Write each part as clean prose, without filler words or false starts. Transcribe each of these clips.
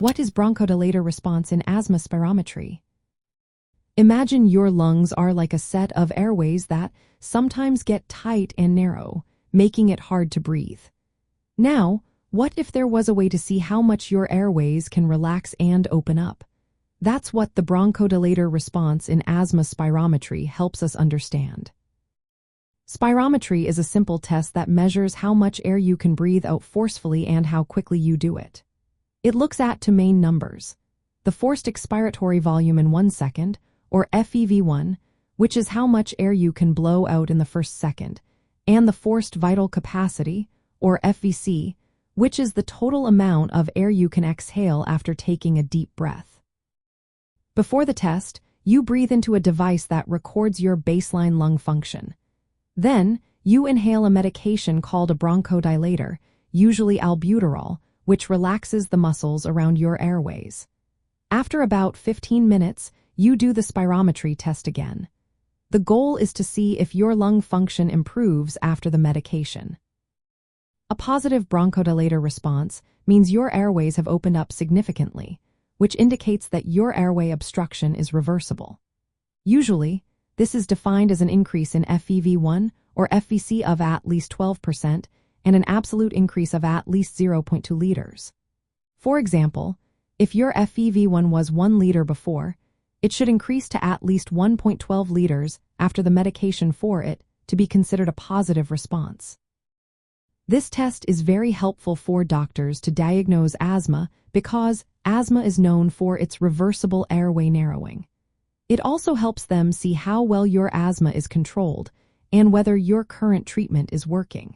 What is bronchodilator response in asthma spirometry? Imagine your lungs are like a set of airways that sometimes get tight and narrow, making it hard to breathe. Now, what if there was a way to see how much your airways can relax and open up? That's what the bronchodilator response in asthma spirometry helps us understand. Spirometry is a simple test that measures how much air you can breathe out forcefully and how quickly you do it. It looks at two main numbers: the forced expiratory volume in 1 second, or FEV1, which is how much air you can blow out in the first second, and the forced vital capacity, or FVC, which is the total amount of air you can exhale after taking a deep breath. Before the test, you breathe into a device that records your baseline lung function. Then, you inhale a medication called a bronchodilator, usually albuterol, which relaxes the muscles around your airways. After about 15 minutes, you do the spirometry test again. The goal is to see if your lung function improves after the medication. A positive bronchodilator response means your airways have opened up significantly, which indicates that your airway obstruction is reversible. Usually, this is defined as an increase in FEV1 or FVC of at least 12% and an absolute increase of at least 0.2 liters. For example, if your FEV1 was 1 liter before, it should increase to at least 1.12 liters after the medication for it to be considered a positive response. This test is very helpful for doctors to diagnose asthma because asthma is known for its reversible airway narrowing. It also helps them see how well your asthma is controlled and whether your current treatment is working.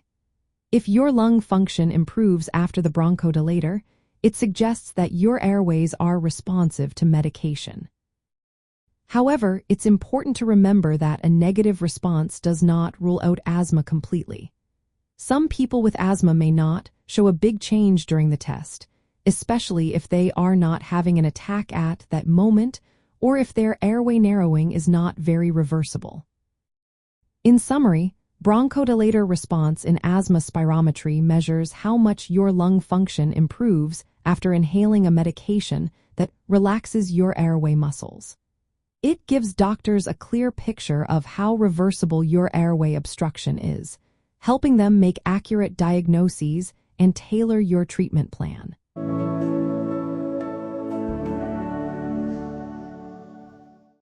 If your lung function improves after the bronchodilator, it suggests that your airways are responsive to medication. However, it's important to remember that a negative response does not rule out asthma completely. Some people with asthma may not show a big change during the test, especially if they are not having an attack at that moment or if their airway narrowing is not very reversible. In summary, bronchodilator response in asthma spirometry measures how much your lung function improves after inhaling a medication that relaxes your airway muscles. It gives doctors a clear picture of how reversible your airway obstruction is, helping them make accurate diagnoses and tailor your treatment plan.